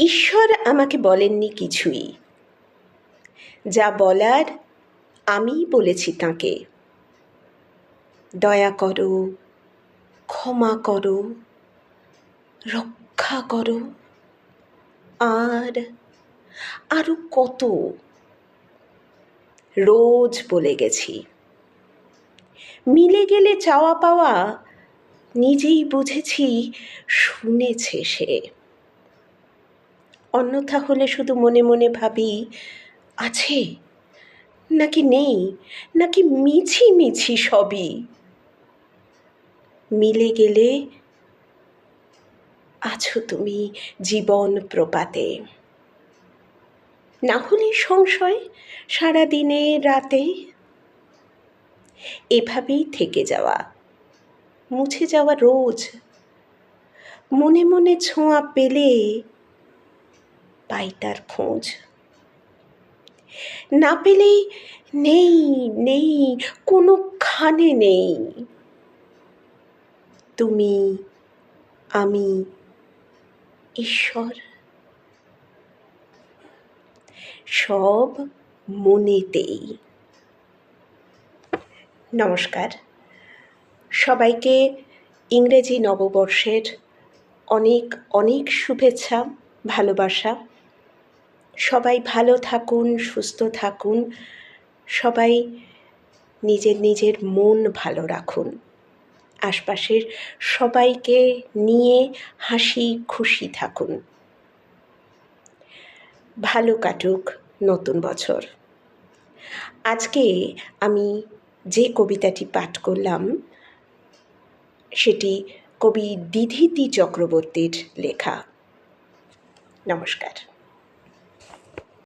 ঈশ্বর আমাকে বলেননি কিছুই, যা বলার আমিই বলেছি তাঁকে। দয়া করো, ক্ষমা করো, রক্ষা করো, আর আরও কত রোজ বলে গেছি। মিলে গেলে চাওয়া পাওয়া নিজেই বুঝেছি শুনেছে সে। অন্যথা হলে শুধু মনে মনে ভাবি আছে নাকি নেই, নাকি মিছি মিছি সবই। মিলে গেলে আছো তুমি জীবন প্রপাতে, না হলে সংশয় সারাদিনে রাতে। এভাবেই থেকে যাওয়া, মুছে যাওয়া রোজ, মনে মনে ছোঁয়া পেলে পাই তার খোঁজ। না পেলেই নেই, নেই, কোনোখানে নেই। তুমি, আমি, ঈশ্বর, সব মনেতেই। নমস্কার, সবাইকে ইংরেজি নববর্ষের অনেক অনেক শুভেচ্ছা, ভালোবাসা। সবাই ভালো থাকুন, সুস্থ থাকুন, সবাই নিজের নিজের মন ভালো রাখুন, আশপাশের সবাইকে নিয়ে হাসি খুশি থাকুন। ভালো কাটুক নতুন বছর। আজকে আমি যে কবিতাটি পাঠ করলাম সেটি কবি দিধিতি চক্রবর্তীর লেখা। নমস্কার।